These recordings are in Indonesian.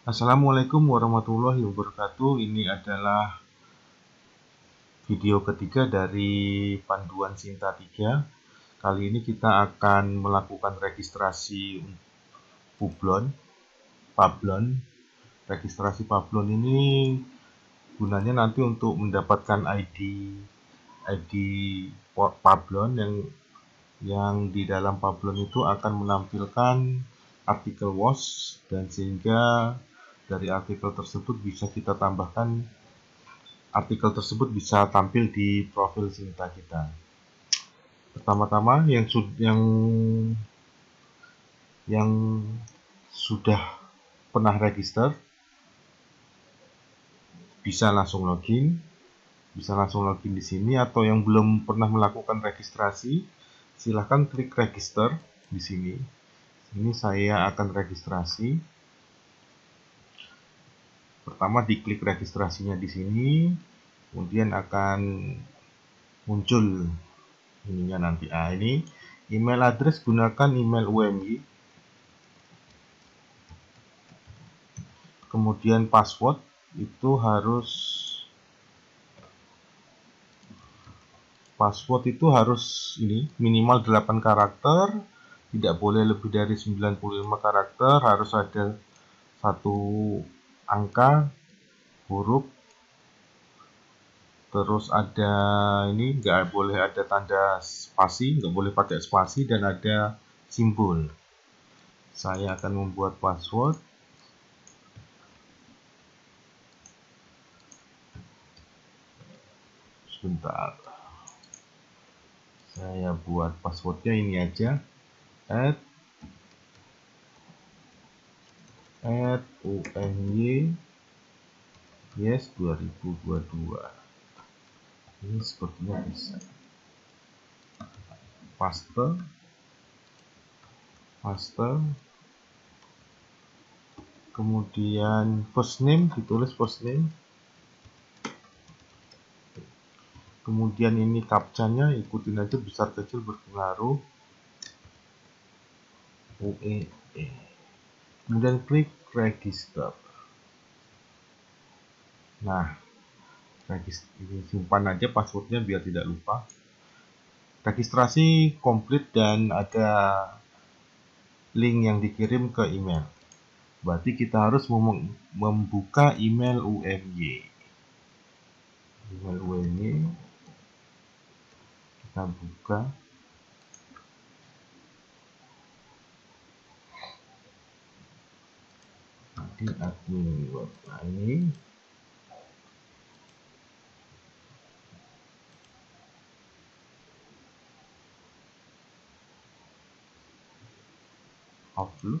Assalamualaikum warahmatullahi wabarakatuh. Ini adalah video ketiga dari panduan Sinta 3. Kali ini kita akan melakukan registrasi Pablon. Registrasi Pablon ini gunanya nanti untuk mendapatkan ID Pablon yang di dalam Pablon itu akan menampilkan artikel WOS, dan sehingga dari artikel tersebut bisa kita tambahkan, artikel tersebut bisa tampil di profil Sinta kita. Pertama-tama yang sudah pernah register bisa langsung login di sini, atau yang belum pernah melakukan registrasi silahkan klik register di sini. Ini saya akan registrasi. Pertama diklik registrasinya di sini, kemudian akan muncul ininya nanti. Ini email address, gunakan email UMY. Kemudian password itu harus ini minimal 8 karakter, tidak boleh lebih dari 95 karakter, harus ada satu angka, huruf, terus ada ini nggak boleh ada tanda spasi, nggak boleh pakai spasi, dan ada simbol. Saya akan membuat password. Sebentar, saya buat passwordnya ini aja, @umy yes 2022. Ini sepertinya bisa. Paste, kemudian first name, ditulis first name, kemudian ini captcha-nya ikutin aja, besar kecil berpengaruh, UEE, kemudian klik register. Nah, simpan aja passwordnya biar tidak lupa. Registrasi komplit dan ada link yang dikirim ke email. Berarti kita harus membuka email UMY. Kita buka. Nanti admin web ini. Outlook.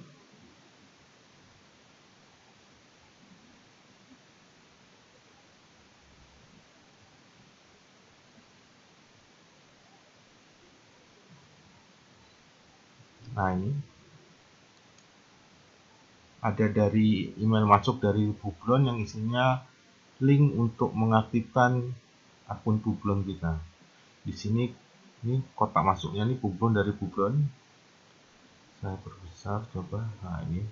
Nah, ini ada dari email masuk dari Publon yang isinya link untuk mengaktifkan akun Publon kita. Di sini ini kotak masuknya, ini Publon, dari Publon. Saya perbesar coba. Nah, ini.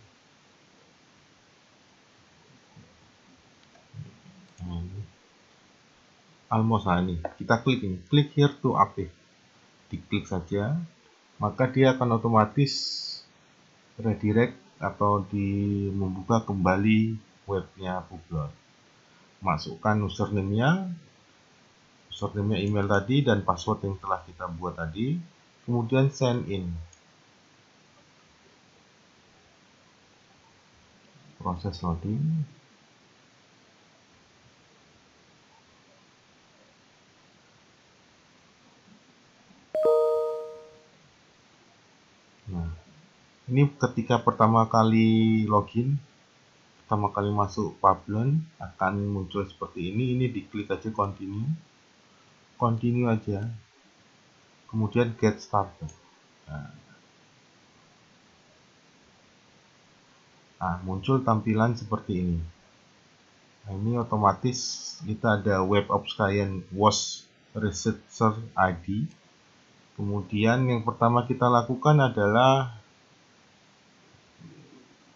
Almost, ini kita klik ini, klik here to active. Diklik saja, maka dia akan otomatis redirect atau membuka kembali webnya Publon. Masukkan username-nya email tadi dan password yang telah kita buat tadi, kemudian sign in. Proses loading. Nah, ini ketika pertama kali login, pertama kali masuk Pablon akan muncul seperti ini. Ini diklik aja continue aja, kemudian get started. Nah, muncul tampilan seperti ini. Nah, ini otomatis kita ada web apps client WOS researcher ID. Kemudian yang pertama kita lakukan adalah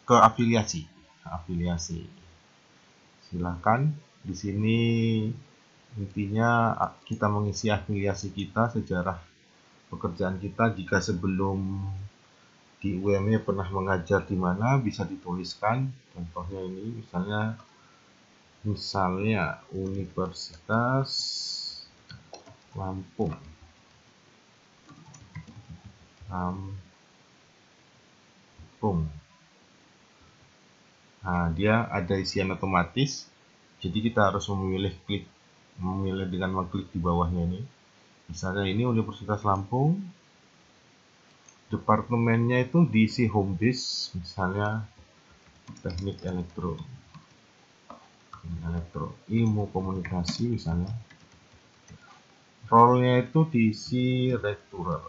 ke afiliasi. afiliasi. Silahkan di sini intinya kita mengisi afiliasi kita, sejarah pekerjaan kita. Jika sebelum di UMY pernah mengajar di mana, bisa dituliskan. Contohnya ini misalnya Universitas Lampung. Nah, dia ada isian otomatis. Jadi kita harus memilih dengan mengklik di bawahnya ini. Misalnya ini Universitas Lampung. Departemennya itu diisi home base, misalnya teknik elektro, ilmu komunikasi misalnya. Role-nya itu diisi lecturer.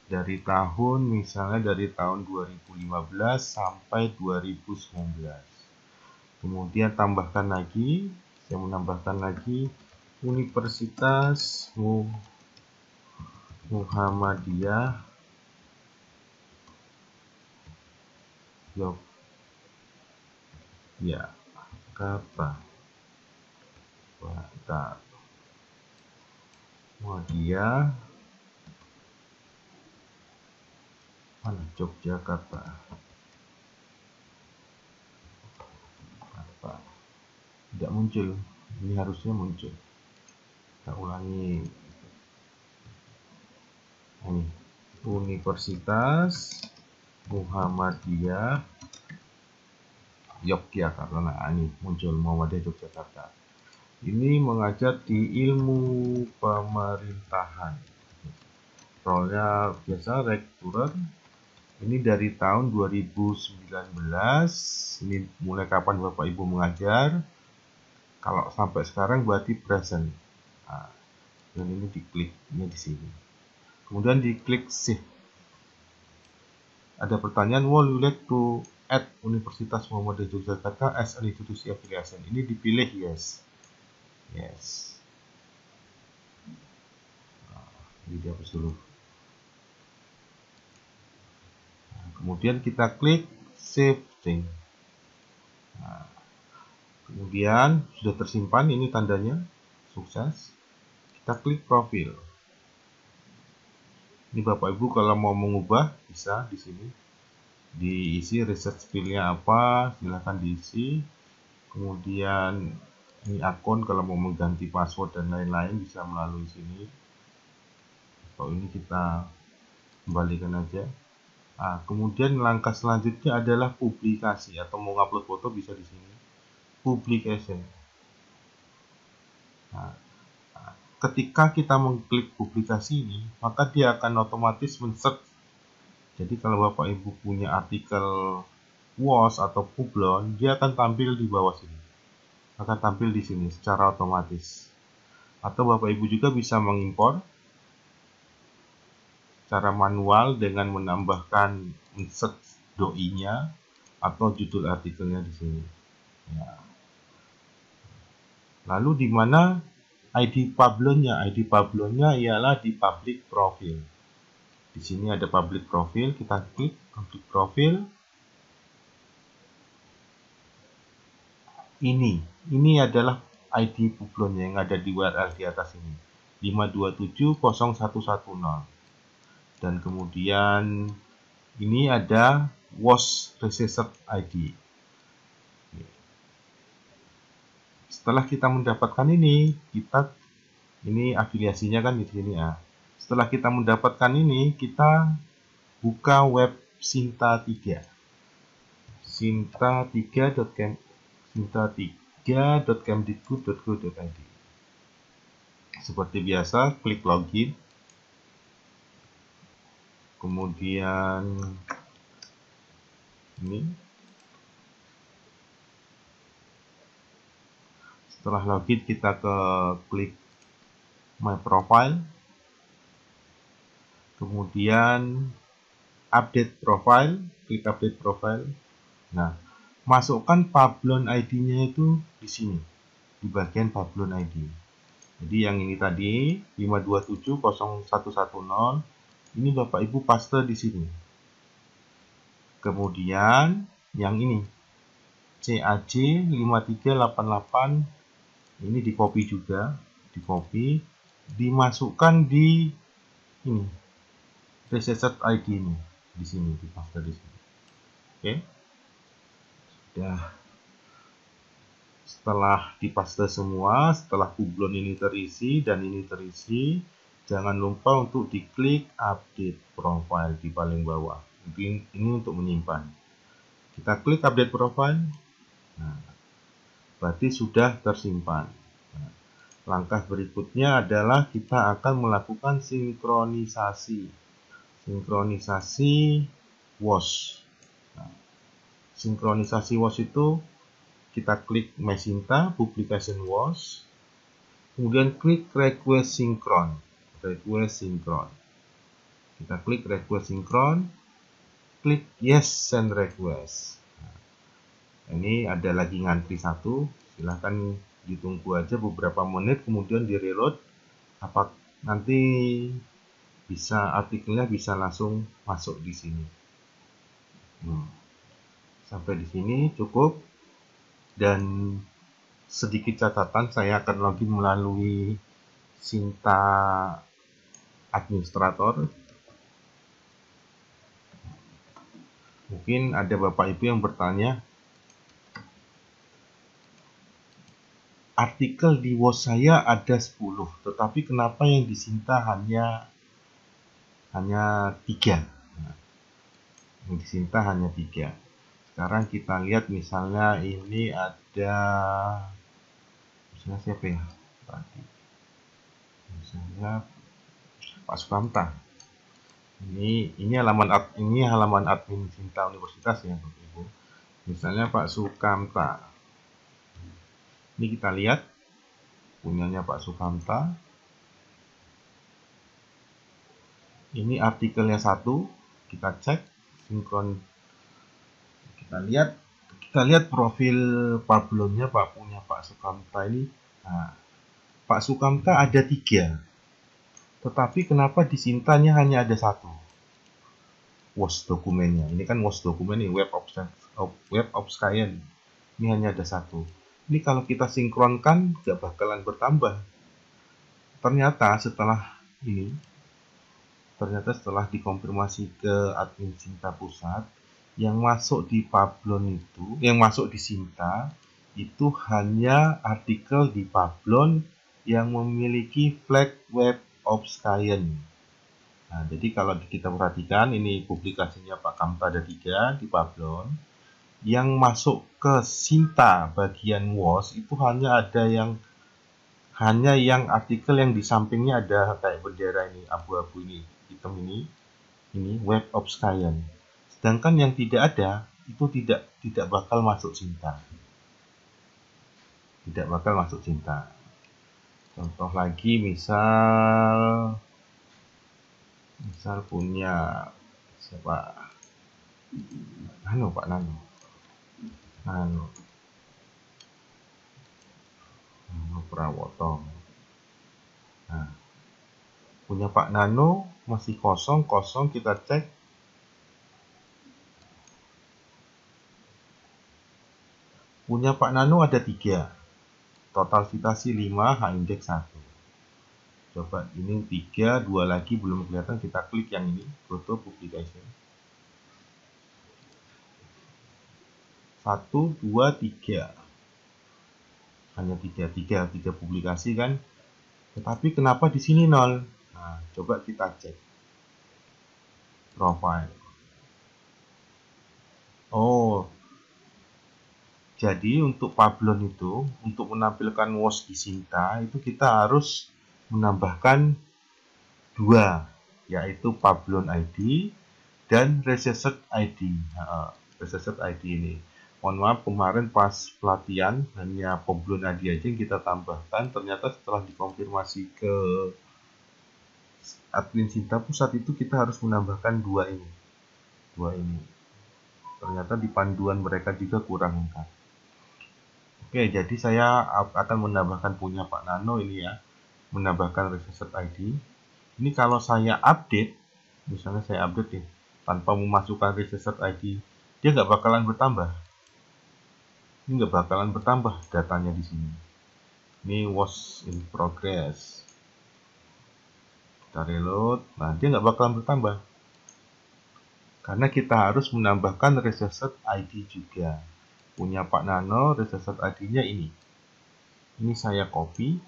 Dari tahun misalnya dari tahun 2015 sampai 2019. Kemudian tambahkan lagi, saya menambahkan lagi Universitas Muhammadiyah Yogyakarta. Muhammadiyah Yogyakarta. Tidak muncul, ini harusnya muncul. Kita ulangi. Ini Universitas Muhammadiyah Yogyakarta. Nah, ini muncul Muhammadiyah Yogyakarta. Ini mengajar di ilmu pemerintahan. Role-nya biasa lecturer. Ini dari tahun 2019. Ini mulai kapan Bapak Ibu mengajar. Kalau sampai sekarang berarti present. Nah, dan ini diklik, ini di sini. Kemudian diklik save. Ada pertanyaan, would you like to add Universitas Muhammadiyah Yogyakarta as an institusi affiliation? Ini dipilih yes. Nah, ini dihapus dulu. Nah, kemudian kita klik save change. Nah, kemudian sudah tersimpan, ini tandanya sukses. Kita klik profil. Ini Bapak Ibu kalau mau mengubah bisa di sini. Diisi research field-nya apa, silahkan diisi. Kemudian ini akun, kalau mau mengganti password dan lain-lain bisa melalui sini. Kalau ini kita kembalikan aja. Nah, kemudian langkah selanjutnya adalah publikasi, atau mau upload foto bisa di sini. Publication. Nah, ketika kita mengklik publikasi ini, maka dia akan otomatis men-search. Jadi kalau Bapak Ibu punya artikel WOS atau Publon, dia akan tampil di bawah sini. Akan tampil di sini secara otomatis. Atau Bapak Ibu juga bisa mengimpor secara manual dengan menambahkan insert doi-nya atau judul artikelnya di sini. Ya. Lalu di mana ID Publonnya? ID Publonnya ialah di public profile. Di sini ada public profile, kita klik public profile. Ini adalah ID Publonnya yang ada di URL di atas ini. 5270110. Dan kemudian ini ada WOS Research ID. Setelah kita mendapatkan ini afiliasinya kan di sini ya. Setelah kita mendapatkan ini, kita buka web Sinta3. Sinta3.kemdikbud.go.id. Seperti biasa, klik login. Kemudian ini. Setelah login kita klik My Profile. Kemudian update profile, klik update profile. Nah, masukkan Publon ID-nya itu di sini, di bagian Publon ID. Jadi yang ini tadi 5270110, ini Bapak Ibu paste di sini. Kemudian yang ini CAJ 5388 ini di copy juga, dimasukkan di ini reset ID ini di sini, dipaste di sini. Oke. Sudah. Setelah dipaste semua, setelah kublon ini terisi dan ini terisi, jangan lupa untuk diklik update profile di paling bawah. Ini untuk menyimpan. Kita klik update profile. Nah, berarti sudah tersimpan. Nah, langkah berikutnya adalah kita akan melakukan sinkronisasi WOS. Nah, sinkronisasi WOS itu kita klik Mesinta Publication WOS, kemudian klik Request Synchron. Kita klik Request Synchron, klik Yes Send Request. Nah, ini ada lagi ngantri satu, silahkan ditunggu aja beberapa menit, kemudian di reload. Nanti artikelnya bisa langsung masuk di sini. Sampai di sini cukup. Dan sedikit catatan, saya akan login melalui Sinta Administrator. Mungkin ada Bapak Ibu yang bertanya, artikel di WOS saya ada 10, tetapi kenapa yang di Sinta hanya 3? Yang di Sinta hanya 3. Sekarang kita lihat misalnya ini ada, misalnya siapa ya tadi? Misalnya Pak Sukamta. Ini halaman admin Sinta Universitas ya, Bapak Ibu. Misalnya Pak Sukamta. Ini kita lihat punyanya Pak Sukamta. Ini artikelnya 1, kita cek sinkron. Kita lihat profil pablonnya punya Pak Sukamta ini. Nah, Pak Sukamta ada 3, tetapi kenapa di Sintanya hanya ada 1 WOS dokumennya? Ini kan WOS dokumen nih, Web of Science. Ini hanya ada 1. Ini kalau kita sinkronkan nggak bakalan bertambah. Ternyata setelah dikonfirmasi ke admin Sinta Pusat, yang masuk di pablon itu, yang masuk di Sinta itu hanya artikel di pablon yang memiliki flag Web of Science. Nah, jadi kalau kita perhatikan, ini publikasinya Pak Kamta ada 3 di pablon. Yang masuk ke Sinta bagian WOS itu hanya yang artikel yang di sampingnya ada kayak bendera ini, abu-abu ini, hitam ini Web of Science. Sedangkan yang tidak ada itu tidak bakal masuk Sinta. Tidak bakal masuk Sinta. Contoh lagi, misal punya siapa? Pak Nano Prawoto. Nah, punya Pak Nano masih kosong, kita cek. Punya Pak Nano ada 3, total citasi 5, H-index 1. Coba ini 3, 2 lagi belum kelihatan, kita klik yang ini, foto publication. 1, 2, 3. Hanya 3 publikasi kan. Tetapi kenapa di sini 0? Nah, coba kita cek profile. Oh, jadi untuk pablon itu, untuk menampilkan WOS di Sinta, itu kita harus menambahkan 2, yaitu pablon ID dan reset ID. Reset ID ini. Mohon maaf, kemarin pas pelatihan hanya pablon ID aja yang kita tambahkan. Ternyata setelah dikonfirmasi ke admin Sinta Pusat itu kita harus menambahkan 2 ini. Ternyata di panduan mereka juga kurang lengkap. Oke, jadi saya akan menambahkan punya Pak Nano ini ya, menambahkan reset ID. Ini kalau saya update, misalnya saya update nih, tanpa memasukkan reset ID dia nggak bakalan bertambah. Ini nggak bakalan bertambah datanya di sini. Ini was in progress. Kita reload. Nah, dia nggak bakalan bertambah. Karena kita harus menambahkan reset ID juga. Punya Pak Nano, reset ID-nya ini. Ini saya copy.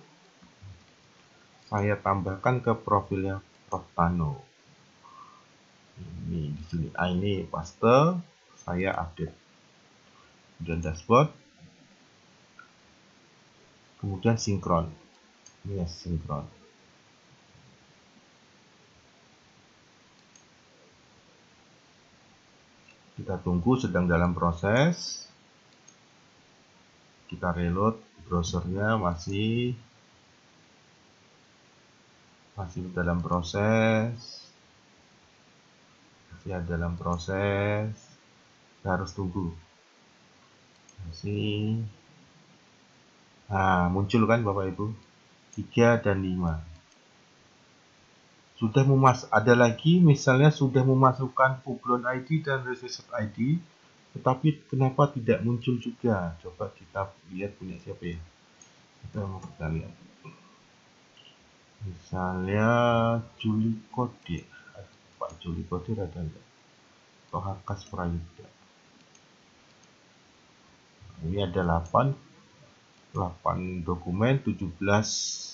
Saya tambahkan ke profilnya Prof. Nano. Ini di sini. Ini paste. Saya update. Kemudian dashboard. Kemudian sinkron. Ini ya sinkron. Kita tunggu, sedang dalam proses. Kita reload, browsernya masih dalam proses. Masih dalam proses. Kita harus tunggu. Masih. Nah, muncul kan Bapak Ibu? 3 dan 5. Sudah ada lagi misalnya sudah memasukkan Publon ID dan Reset ID, tetapi kenapa tidak muncul juga? Coba kita lihat punya siapa ya. Kita lihat. Misalnya Juli Kodir. Pak Juli Kodir ada enggak? Atau Hakas Prayuda. Ini ada 8 dokumen, 17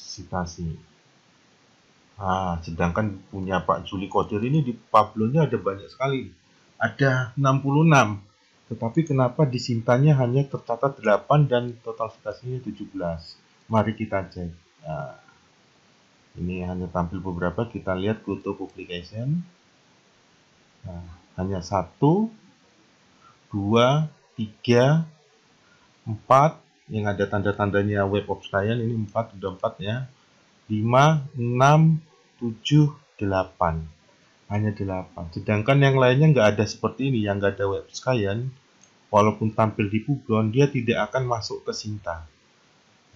citasi. Nah, sedangkan punya Pak Juli Kodir ini di Pablonnya ada banyak sekali. Ada 66. Tetapi kenapa di Sintanya hanya tercatat 8 dan total citasinya 17? Mari kita cek. Nah, ini hanya tampil beberapa. Kita lihat go to publication. Nah, hanya 1, 2, 3, 4 yang ada tanda-tandanya Web of Science. Ini 4, udah 4 ya. 5, 6, 7, 8. Hanya 8. Sedangkan yang lainnya nggak ada seperti ini, yang nggak ada Web Science. Walaupun tampil di Publon, dia tidak akan masuk ke Sinta.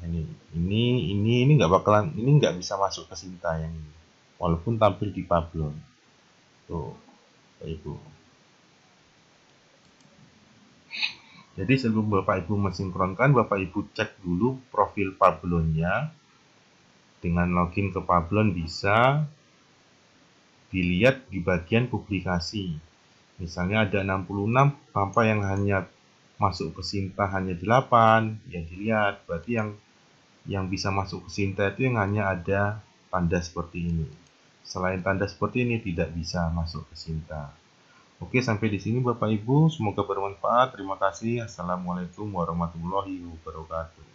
Ini nggak bakalan, ini nggak bisa masuk ke Sinta yang ini. Walaupun tampil di Pablon. Tuh, Bapak Ibu. Jadi sebelum Bapak Ibu mensinkronkan, Bapak Ibu cek dulu profil Pablonnya. Dengan login ke Pablon bisa dilihat di bagian publikasi. Misalnya ada 66, tanpa yang hanya masuk ke Sinta hanya 8, ya dilihat. Berarti yang bisa masuk ke Sinta itu yang hanya ada tanda seperti ini. Selain tanda seperti ini tidak bisa masuk ke Sinta. Oke, sampai di sini Bapak Ibu, semoga bermanfaat. Terima kasih. Assalamualaikum warahmatullahi wabarakatuh.